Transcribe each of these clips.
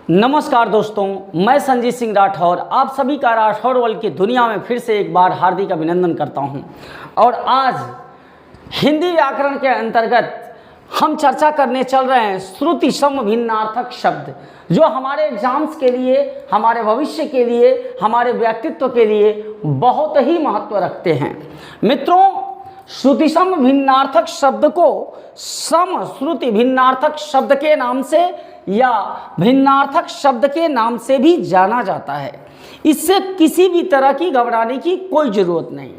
नमस्कार दोस्तों, मैं संजीत सिंह राठौर आप सभी का राठौर वर्ल्ड की दुनिया में फिर से एक बार हार्दिक अभिनंदन करता हूं। और आज हिंदी व्याकरण के अंतर्गत हम चर्चा करने चल रहे हैं श्रुति सम भिन्नार्थक शब्द, जो हमारे एग्जाम्स के लिए, हमारे भविष्य के लिए, हमारे व्यक्तित्व के लिए बहुत ही महत्व रखते हैं। मित्रों, श्रुति सम भिन्नार्थक शब्द को सम श्रुति भिन्नार्थक शब्द के नाम से या भिन्नार्थक शब्द के नाम से भी जाना जाता है। इससे किसी भी तरह की घबराने की कोई ज़रूरत नहीं।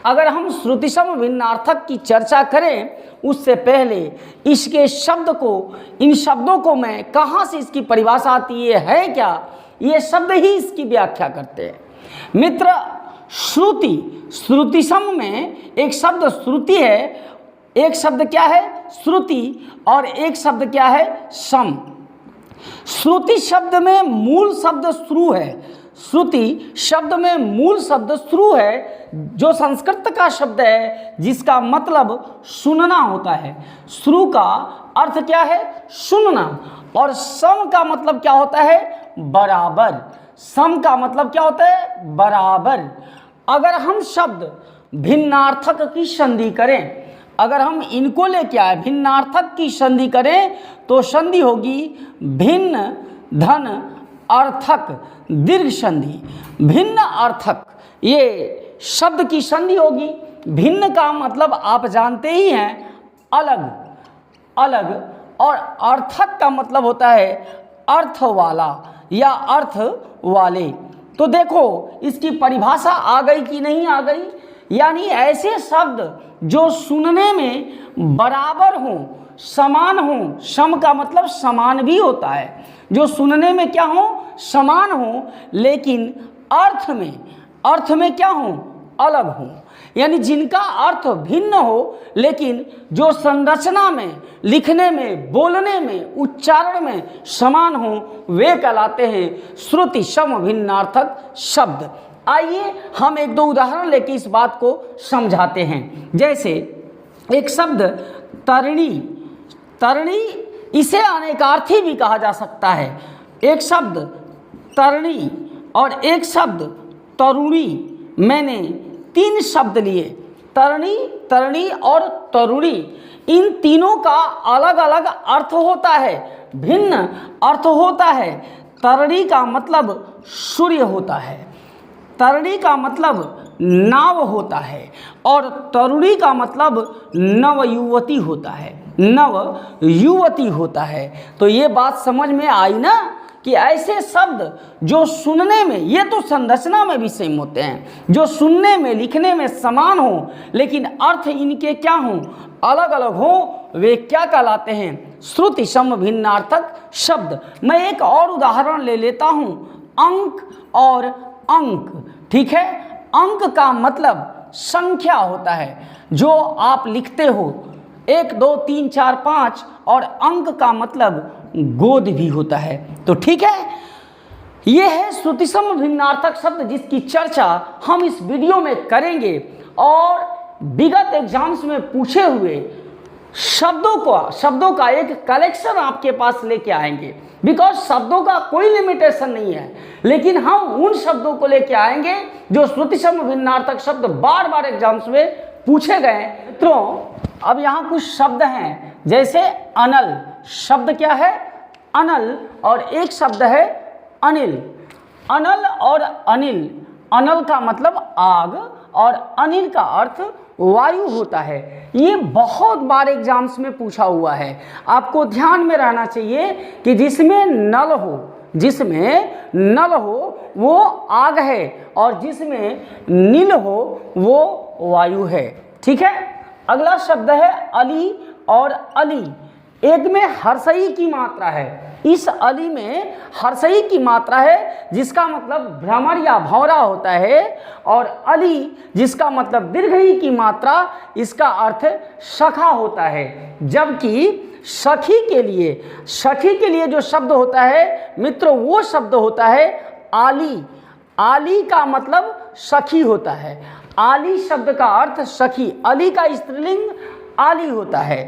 अगर हम श्रुति सम भिन्नार्थक की चर्चा करें उससे पहले इसके शब्द को, इन शब्दों को मैं कहाँ से इसकी परिभाषा आती है क्या, ये शब्द ही इसकी व्याख्या करते हैं। मित्र, श्रुति सम में एक शब्द श्रुति है, एक शब्द क्या है श्रुति, और एक शब्द क्या है सम। श्रुति शब्द में मूल शब्द श्रु है। श्रुति शब्द में मूल शब्द श्रु है, जो संस्कृत का शब्द है जिसका मतलब सुनना होता है। श्रु का अर्थ क्या है? सुनना। और सम का मतलब क्या होता है? बराबर। सम का मतलब क्या होता है? बराबर। अगर हम शब्द भिन्नार्थक की संधि करें, अगर हम इनको लेके आए भिन्नार्थक की संधि करें तो संधि होगी भिन्न धन अर्थक दीर्घ संधि। भिन्न अर्थक ये शब्द की संधि होगी। भिन्न का मतलब आप जानते ही हैं अलग अलग, और अर्थक का मतलब होता है अर्थ वाला या अर्थ वाले। तो देखो इसकी परिभाषा आ गई कि नहीं आ गई। यानी ऐसे शब्द जो सुनने में बराबर हों, समान हों। सम का मतलब समान भी होता है। जो सुनने में क्या हो? समान हो, लेकिन अर्थ में क्या हो? अलग हो। यानी जिनका अर्थ भिन्न हो, लेकिन जो संरचना में, लिखने में, बोलने में, उच्चारण में समान हो, वे कहलाते हैं श्रुति सम भिन्नार्थक शब्द। आइए हम एक दो उदाहरण लेके इस बात को समझाते हैं। जैसे एक शब्द तरणी, तरणी इसे अनेकार्थी भी कहा जा सकता है। एक शब्द तरणी और एक शब्द तरुणी। मैंने तीन शब्द लिए, तरणी, तरणी और तरुणी। इन तीनों का अलग अलग अर्थ होता है, भिन्न अर्थ होता है। तरणी का मतलब सूर्य होता है, तरणी का मतलब नाव होता है, और तरुणी का मतलब नवयुवती होता है, नव युवती होता है। तो ये बात समझ में आई ना कि ऐसे शब्द जो सुनने में, ये तो संरचना में भी सेम होते हैं, जो सुनने में, लिखने में समान हो, लेकिन अर्थ इनके क्या हों? अलग अलग हो, वे क्या कहलाते हैं? श्रुति सम भिन्नार्थक शब्द। मैं एक और उदाहरण ले लेता हूँ, अंक और अंक। ठीक है, अंक का मतलब संख्या होता है जो आप लिखते हो, 1 2 3 4 5, और अंक का मतलब गोद भी होता है। तो ठीक है, ये है श्रुति सम भिन्नार्थक शब्द जिसकी चर्चा हम इस वीडियो में करेंगे। और विगत एग्जाम्स में पूछे हुए शब्दों का एक कलेक्शन आपके पास लेके आएंगे। बिकॉज शब्दों का कोई लिमिटेशन नहीं है, लेकिन हम उन शब्दों को लेके आएंगे जो श्रुति सम भिन्नार्थक शब्द बार बार एग्जाम्स में पूछे गए। मित्रों, अब यहाँ कुछ शब्द हैं, जैसे अनल। शब्द क्या है? अनल। और एक शब्द है अनिल। अनल और अनिल। अनल का मतलब आग और अनिल का अर्थ वायु होता है। ये बहुत बार एग्जाम्स में पूछा हुआ है। आपको ध्यान में रहना चाहिए कि जिसमें नल हो वो आग है, और जिसमें नील हो वो वायु है। ठीक है, अगला शब्द है अली और अली। एक में हर्षई की मात्रा है, इस अली में हर्षई की मात्रा है, जिसका मतलब भ्रमर या भौरा होता है, और अली जिसका मतलब दीर्घई की मात्रा, इसका अर्थ सखा होता है। जबकि सखी के लिए जो शब्द होता है मित्रों, वो शब्द होता है आली। आली का मतलब सखी होता है। आली शब्द का अर्थ सखी। अली का स्त्रीलिंग आली होता है।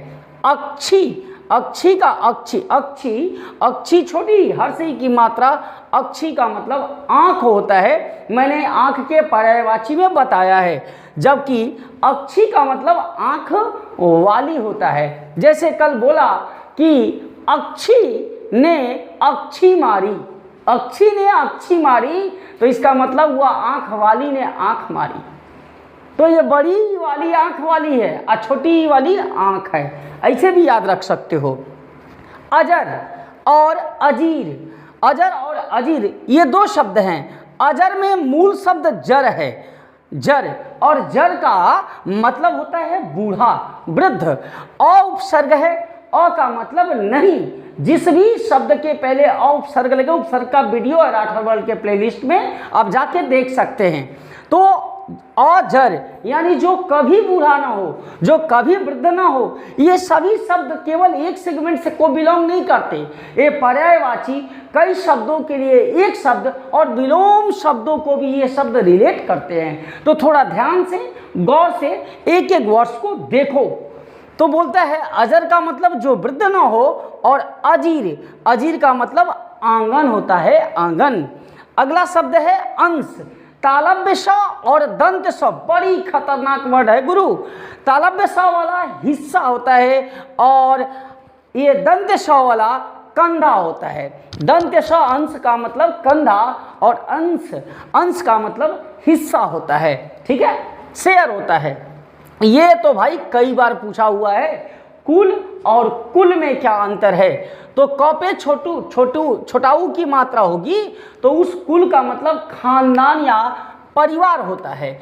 अक्षी, अक्षी का अक्षी अक्षी अक्षी छोटी हर्षी की मात्रा अक्षी का मतलब आँख होता है, मैंने आँख के पर्यायवाची में बताया है, जबकि अक्षी का मतलब आँख वाली होता है। जैसे कल बोला कि अक्षी ने अक्षी मारी, अक्षी ने अक्षी मारी, तो इसका मतलब हुआ आँख वाली ने आँख मारी। तो ये बड़ी वाली आँख वाली है और छोटी वाली आँख है, ऐसे भी याद रख सकते हो। अजर और अजीर, अजर और अजीर ये दो शब्द हैं। अजर में मूल शब्द जर है, जर, और जर का मतलब होता है बूढ़ा, वृद्ध। अ उपसर्ग है, अ का मतलब नहीं। जिस भी शब्द के पहले अ उपसर्ग लगे, उपसर्ग का वीडियो है राठौर वर्ल्ड के प्लेलिस्ट में, आप जाके देख सकते हैं। तो अजर यानी जो कभी बूढ़ा ना हो, जो कभी वृद्ध ना हो, ये सभी शब्द केवल एक सेगमेंट से को बिलोंग नहीं करते। ये पर्यायवाची कई शब्दों के लिए एक शब्द और विलोम शब्दों को भी ये शब्द रिलेट करते हैं। तो थोड़ा ध्यान से गौर से एक एक वर्ड्स को देखो। तो बोलता है अजर का मतलब जो वृद्ध ना हो, और अजीर, अजीर का मतलब आंगन होता है, आंगन। अगला शब्द है अंश। तालव्य स और दंत स बड़ी खतरनाक वर्ड है गुरु। तालव्य स वाला हिस्सा होता है और ये दंत स वाला कंधा होता है। दंत स अंश का मतलब कंधा और अंश, अंश का मतलब हिस्सा होता है, ठीक है, शेयर होता है। ये तो भाई कई बार पूछा हुआ है। कुल और कुल में क्या अंतर है? तो क पे छोटू छोटू छोटाऊ की मात्रा होगी तो उस कुल का मतलब खानदान या परिवार होता है।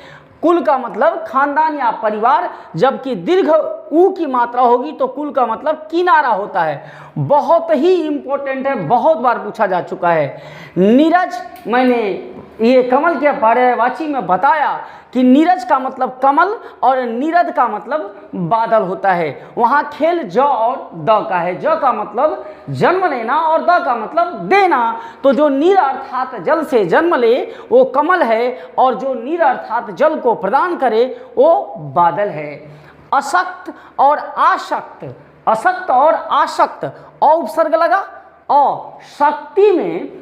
कुल का मतलब खानदान या परिवार, जबकि दीर्घ ऊ की मात्रा होगी तो कुल का मतलब किनारा होता है। बहुत ही इंपॉर्टेंट है, बहुत बार पूछा जा चुका है। नीरज, मैंने ये कमल के पर्यायवाची में बताया कि नीरज का मतलब कमल और नीरद का मतलब बादल होता है। वहाँ खेल ज और द का है। ज का मतलब जन्म लेना और द का मतलब देना। तो जो नीर अर्थात जल से जन्म ले वो कमल है, और जो नीर अर्थात जल को प्रदान करे वो बादल है। अशक्त और आशक्त, अशक्त और आशक्त, अ उपसर्ग लगा। और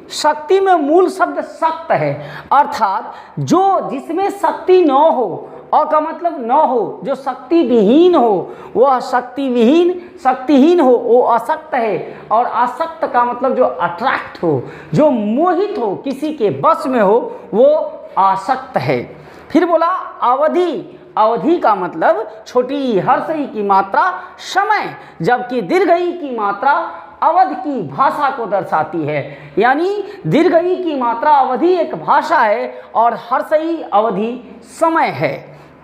शक्ति में मूल शब्द शक्त है, अर्थात जो जिसमें शक्ति न हो। अ का मतलब न हो, जो शक्ति विहीन हो वह शक्तिहीन हो वो अशक्त है। और आसक्त का मतलब जो अट्रैक्ट हो, जो मोहित हो, किसी के बस में हो, वो आसक्त है। फिर बोला अवधि, अवधि का मतलब छोटी हर्षई की मात्रा समय, जबकि दीर्घई की मात्रा अवध की भाषा को दर्शाती है। यानी दीर्घई की मात्रा अवधि एक भाषा है और हर्षई अवधि समय है।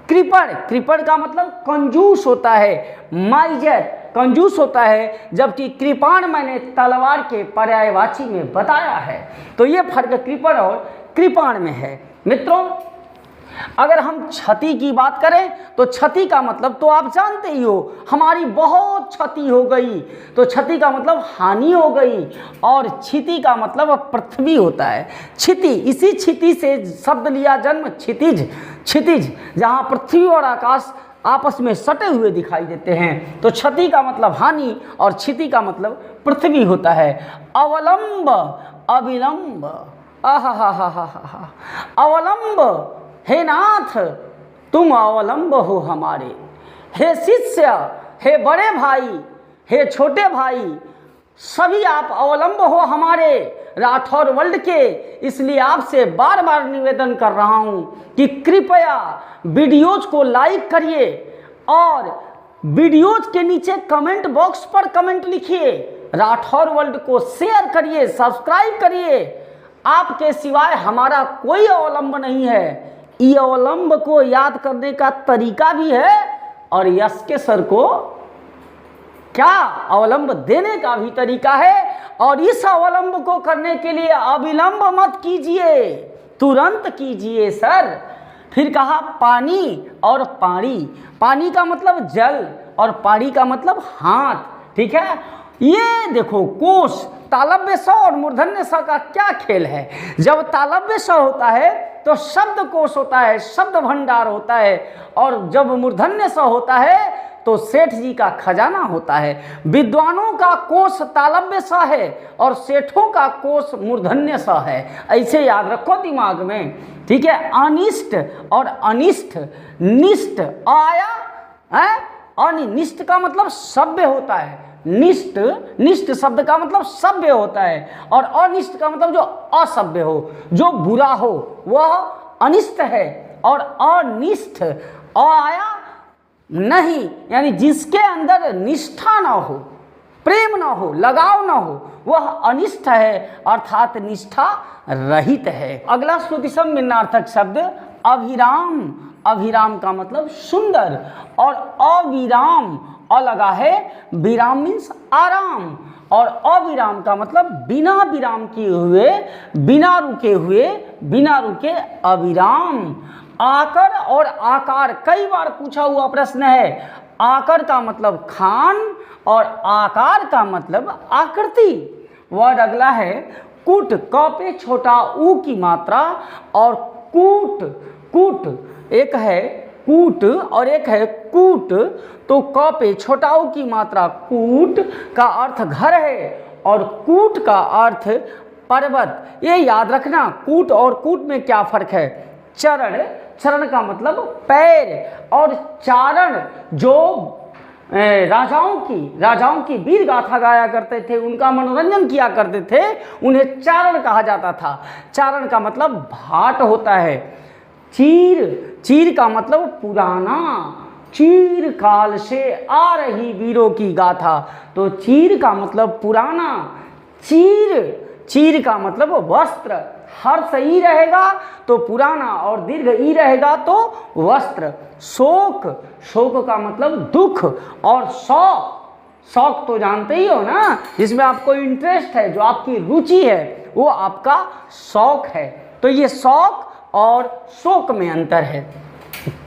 कृपण, कृपण का मतलब कंजूस होता है, माइजर कंजूस होता है, जबकि कृपाण मैंने तलवार के पर्यायवाची में बताया है। तो ये फर्क कृपण और कृपाण में है। मित्रों, अगर हम क्षति की बात करें तो क्षति का मतलब तो आप जानते ही हो, हमारी बहुत क्षति हो गई, तो क्षति का मतलब हानि हो गई। और क्षिति का मतलब पृथ्वी होता है। क्षिति, इसी क्षिति से शब्द लिया जन्म क्षितिज, क्षितिज जहाँ पृथ्वी और आकाश आपस में सटे हुए दिखाई देते हैं। तो क्षति का मतलब हानि और क्षिति का मतलब पृथ्वी होता है। अवलंब, अविलंब, आहा, अवलंब, हे नाथ तुम अवलंब हो हमारे। हे शिष्य, हे बड़े भाई, हे छोटे भाई, सभी आप अवलंब हो हमारे राठौर वर्ल्ड के। इसलिए आपसे बार बार निवेदन कर रहा हूं कि कृपया वीडियोज को लाइक करिए और वीडियोज के नीचे कमेंट बॉक्स पर कमेंट लिखिए, राठौर वर्ल्ड को शेयर करिए, सब्सक्राइब करिए। आपके सिवाय हमारा कोई अवलंब नहीं है। ये अवलंब को याद करने का तरीका भी है और यश के सर को क्या अवलंब देने का भी तरीका है। और इस अवलंब को करने के लिए अविलंब मत कीजिए, तुरंत कीजिए सर। फिर कहा पानी और पानी, पानी का मतलब जल और पानी का मतलब हाथ, ठीक है। ये देखो कोश, तालव्य स और मूर्धन्य स का क्या खेल है। जब तालव्य स होता है तो शब्द कोश होता है, शब्द भंडार होता है, और जब मूर्धन्य स होता है तो सेठ जी का खजाना होता है। विद्वानों का कोष तालव्य सा है और सेठों का कोष मूर्धन्य सा है। ऐसे याद रखो दिमाग में, ठीक है। अनिष्ट और अनिष्ट, निष्ठ आया है, अनिष्ट का मतलब सभ्य होता है, निष्ठ, निष्ठ शब्द का मतलब सभ्य होता है, और अनिष्ट का मतलब जो असभ्य हो, जो बुरा हो, वह अनिष्ट है। और अनिष्ठ आया नहीं, यानी जिसके अंदर निष्ठा ना हो, प्रेम ना हो, लगाव ना हो, वह अनिष्ट है, अर्थात निष्ठा रहित है। अगला श्रुतिसम भिन्नार्थक शब्द अभिराम। अभिराम का मतलब सुंदर, और अविराम अ लगा है, विराम मीन्स आराम, और अविराम का मतलब बिना विराम किए हुए, बिना रुके हुए, बिना रुके अविराम। आकर और आकार कई बार पूछा हुआ प्रश्न है। आकर का मतलब खान और आकार का मतलब आकृति। वर्ड अगला है कूट, क पे छोटा ऊ की मात्रा, और कूट, कूट एक है कूट और एक है कूट, तो क पे छोटा ऊ की मात्रा कूट का अर्थ घर है, और कूट का अर्थ पर्वत। ये याद रखना, कूट और कूट में क्या फर्क है। चरण, चरण का मतलब पैर, और चारण जो राजाओं की वीर गाथा गाया करते थे, उनका मनोरंजन किया करते थे, उन्हें चारण कहा जाता था। चारण का मतलब भाट होता है। चीर, चीर का मतलब पुराना, चीर काल से आ रही वीरों की गाथा, तो चीर का मतलब पुराना। चीर, चीर का मतलब वस्त्र, हर सही रहेगा तो पुराना, और दीर्घ ई रहेगा तो वस्त्र। शोक, शोक का मतलब दुख, और शौक, शौक तो जानते ही हो ना, जिसमें आपको इंटरेस्ट है, जो आपकी रुचि है, वो आपका शौक है। तो ये शौक और शोक में अंतर है।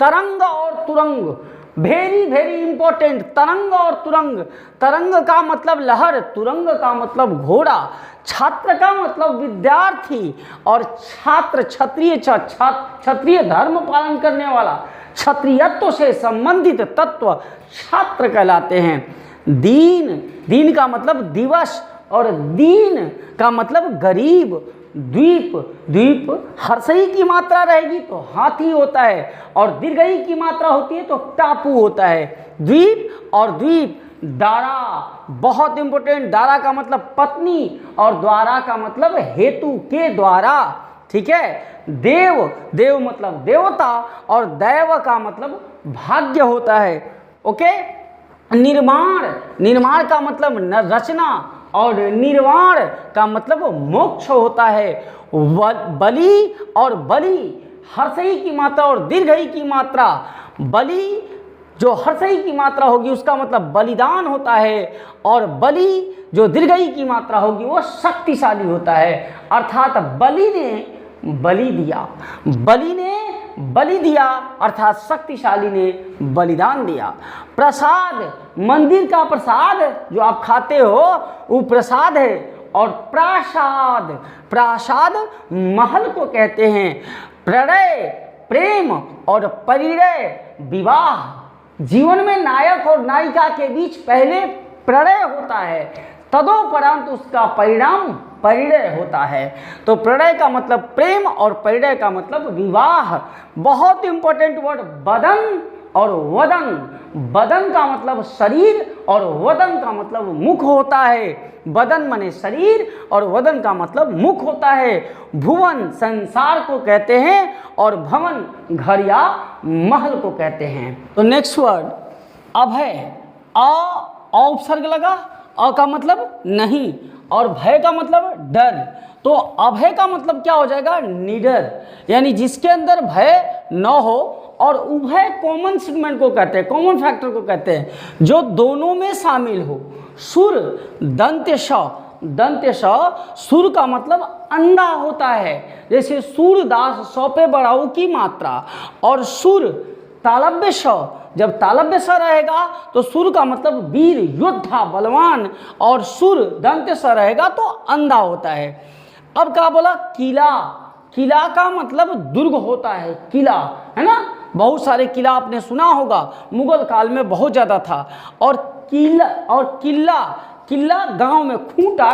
तरंग और तुरंग, वेरी वेरी इंपॉर्टेंट। तरंग और तुरंग, तरंग का मतलब लहर, तुरंग का मतलब घोड़ा। छात्र का मतलब विद्यार्थी, और छात्र क्षत्रिय, क्षत्रिय धर्म पालन करने वाला, क्षत्रियत्व से संबंधित तत्व छात्र कहलाते हैं। दीन, दीन का मतलब दिवस, और दीन का मतलब गरीब। द्वीप, द्वीप हर्षई की मात्रा रहेगी तो हाथी होता है, और दीर्घई की मात्रा होती है तो टापू होता है। द्वीप और द्वीप। दारा, बहुत इंपॉर्टेंट। दारा का मतलब पत्नी, और द्वारा का मतलब हेतु के द्वारा, ठीक है। देव, देव मतलब देवता, और दैव का मतलब भाग्य होता है। ओके। निर्माण, निर्माण का मतलब रचना, और निर्वाण का मतलब मोक्ष होता है। बलि और बलि, हर्षई की मात्रा और दीर्घई की मात्रा। बलि जो हर्षई की मात्रा होगी उसका मतलब बलिदान होता है, और बलि जो दीर्घई की मात्रा होगी वो शक्तिशाली होता है। अर्थात बलि ने बलि दिया, बलि ने बलि दिया, अर्थात शक्तिशाली ने बलिदान दिया। प्रसाद, मंदिर का प्रसाद जो आप खाते हो वो प्रसाद है। और प्रासाद, प्रासाद महल को कहते हैं। प्रणय, प्रेम, और परिणय, विवाह। जीवन में नायक और नायिका के बीच पहले प्रणय होता है, तदोपरांत उसका परिणाम परिणय होता है। तो प्रणय का मतलब प्रेम, और परिणय का मतलब विवाह। बहुत इंपॉर्टेंट वर्ड बदन और वदन। बदन का मतलब शरीर, और वदन का मतलब मुख होता है। बदन माने शरीर, और वदन का मतलब मुख होता है। भुवन संसार को कहते हैं, और भवन घर या महल को कहते हैं। तो नेक्स्ट वर्ड अभय। अ उपसर्ग लगा, अ का मतलब नहीं, और भय का मतलब डर। तो अभय का मतलब क्या हो जाएगा, निडर, यानी जिसके अंदर भय न हो। और उभय कॉमन सेगमेंट को कहते हैं, कॉमन फैक्टर को कहते हैं, जो दोनों में शामिल हो। सुर, दंत्य श, दंत्य श, सुर का मतलब अंधा होता है, जैसे सूरदास सौ पे बढ़ाऊ की मात्रा। और सुर तालव्य श, जब तालव्य स रहेगा तो सुर का मतलब वीर, योद्धा, बलवान, और सुर दंत्य स रहेगा तो अंधा होता है। अब क्या बोला, किला, किला का मतलब दुर्ग होता है, किला, है ना। बहुत सारे किला आपने सुना होगा, मुगल काल में बहुत ज़्यादा था। और किला गांव में खूंटा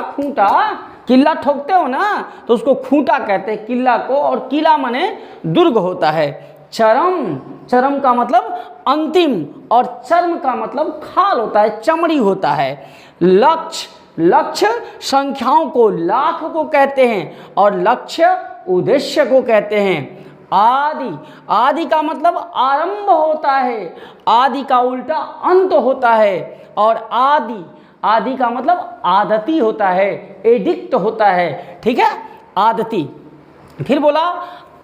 किला ठोकते हो ना, तो उसको खूंटा कहते हैं किला को। और किला माने दुर्ग होता है। चरम का मतलब अंतिम, और चर्म का मतलब खाल होता है, चमड़ी होता है। लक्ष्य संख्याओं को, लाख को कहते हैं, और लक्ष्य उद्देश्य को कहते हैं। आदि का मतलब आरंभ होता है, आदि का उल्टा अंत होता है। और आदि का मतलब आदती होता है, एडिक्ट होता है, ठीक है, आदती। फिर बोला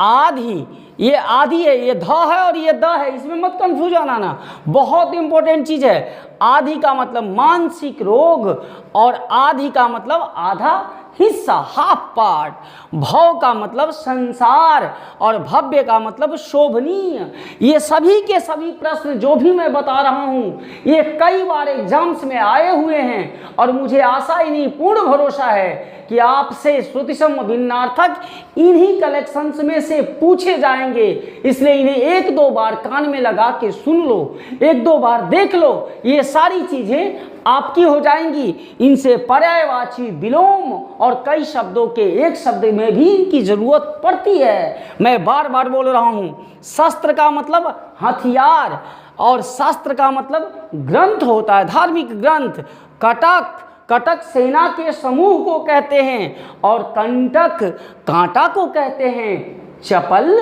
आदि, ये आदि है, ये ध है और ये द है, इसमें मत कंफ्यूजन आना, बहुत इंपॉर्टेंट चीज है। आदि का मतलब मानसिक रोग, और आदि का मतलब आधा हिस्सा, हाफ पार्ट। भव का मतलब संसार, और भव्य का मतलब शोभनीय। ये सभी के सभी प्रश्न जो भी मैं बता रहा हूँ, ये कई बार एग्जाम्स में आए हुए हैं, और मुझे आशा ही नहीं, पूर्ण भरोसा है कि आपसे श्रुतिसम भिन्नार्थक इन्हीं कलेक्शंस में से पूछे जाएंगे। इसलिए इन्हें एक दो बार कान में लगा के सुन लो, एक दो बार देख लो, ये सारी चीजें आपकी हो जाएंगी। इनसे पर्यायवाची, विलोम और कई शब्दों के एक शब्द में भी इनकी जरूरत पड़ती है। मैं बार बार बोल रहा हूँ, शस्त्र का मतलब हथियार, और शास्त्र का मतलब ग्रंथ होता है, धार्मिक ग्रंथ। कटक सेना के समूह को कहते हैं, और कंटक कांटा को कहते हैं। चपल,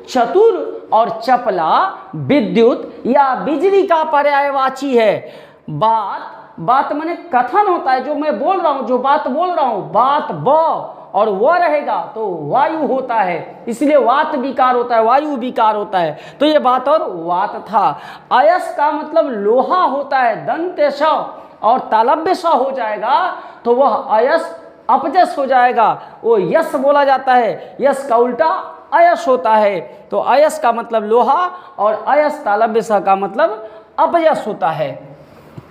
चतुर और चपला विद्युत या बिजली का पर्यायवाची है। बात माने कथन होता है, जो मैं बोल रहा हूँ, जो बात बोल रहा हूँ, बात ब और वह रहेगा तो वायु होता है, इसलिए वात विकार होता है, वायु विकार होता है। तो ये बात और वात था। अयस का मतलब लोहा होता है, दंत्य स और तालव्य स हो जाएगा तो वह अयस अपजस हो जाएगा, वो यस बोला जाता है। यस का उल्टा अयस होता है। तो अयस का मतलब लोहा, और अयस तालव्य स का मतलब अपजस होता है।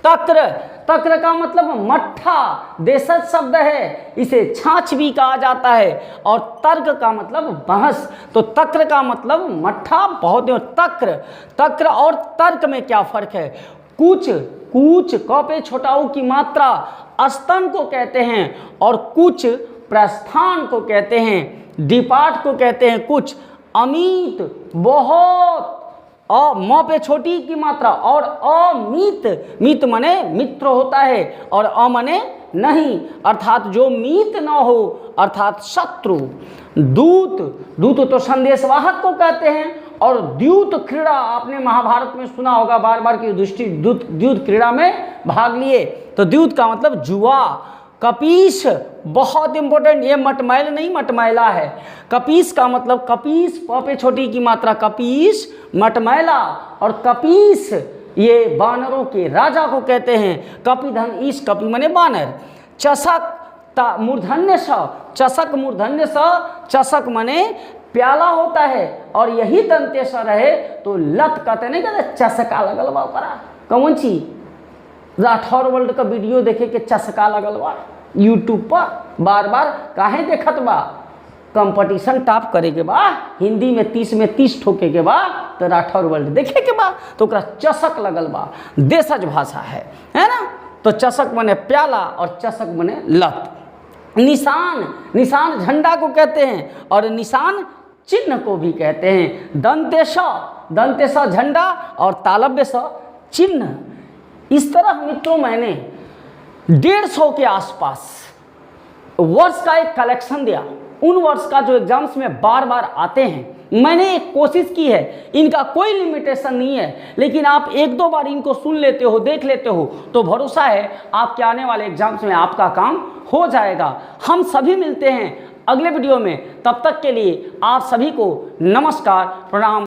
तक्र का मतलब मट्ठा, देशज शब्द है, इसे छाछ भी कहा जाता है। और तर्क का मतलब बहस। तो तक्र का मतलब मट्ठा, बहुत तक्र और तर्क में क्या फर्क है? कूच कौपे छोटाऊ की मात्रा स्तन को कहते हैं, और कुछ प्रस्थान को कहते हैं, डिपार्ट को कहते हैं कुछ। अमित बहुत, म पे छोटी की मात्रा, और मीत मने मित्र होता है, और मने नहीं, अर्थात जो मीत न हो, अर्थात शत्रु। दूत तो संदेशवाहक को कहते हैं। और द्यूत क्रीड़ा आपने महाभारत में सुना होगा, बार बार कि युधिष्ठिर द्यूत क्रीड़ा में भाग लिए, तो द्यूत का मतलब जुआ। कपीस बहुत इंपॉर्टेंट, ये मटमैल नहीं मटमैला है। कपीस का मतलब कपीस, प पे छोटी की मात्रा कपीस, मटमैला। और कपीस ये बानरों के राजा को कहते हैं। कपिधन ईश, कपि मने बानर। चषक मूर्धन्य स, चषक मूर्धन्य स, चषक मने प्याला होता है। और यही दंत्य स रहे तो लत कहते नहीं, कहते चषका लगल बा ऊपरा। कौन चीज? राठौर वर्ल्ड का वीडियो देखे के चषका लगल बा यूट्यूब पर, बार बार काहे देखत बा? कंपटीशन टॉप करे के बा, हिंदी में 30 में 30 ठोके के बा, तो राठौर वर्ल्ड देखे के बा, तो ओकरा चषक लगल बा। देशज भाषा है ना। तो चषक मने प्याला और चषक मने लत। निशान झंडा को कहते हैं, और निशान चिन्ह को भी कहते हैं। दंत्य स झंडा, और तालव्य स चिन्ह। इस तरह मित्रों मैंने 150 के आसपास वर्ड्स का एक कलेक्शन दिया, उन वर्ड्स का जो एग्जाम्स में बार बार आते हैं। मैंने एक कोशिश की है, इनका कोई लिमिटेशन नहीं है, लेकिन आप एक दो बार इनको सुन लेते हो, देख लेते हो, तो भरोसा है आपके आने वाले एग्जाम्स में आपका काम हो जाएगा। हम सभी मिलते हैं अगले वीडियो में, तब तक के लिए आप सभी को नमस्कार, प्रणाम।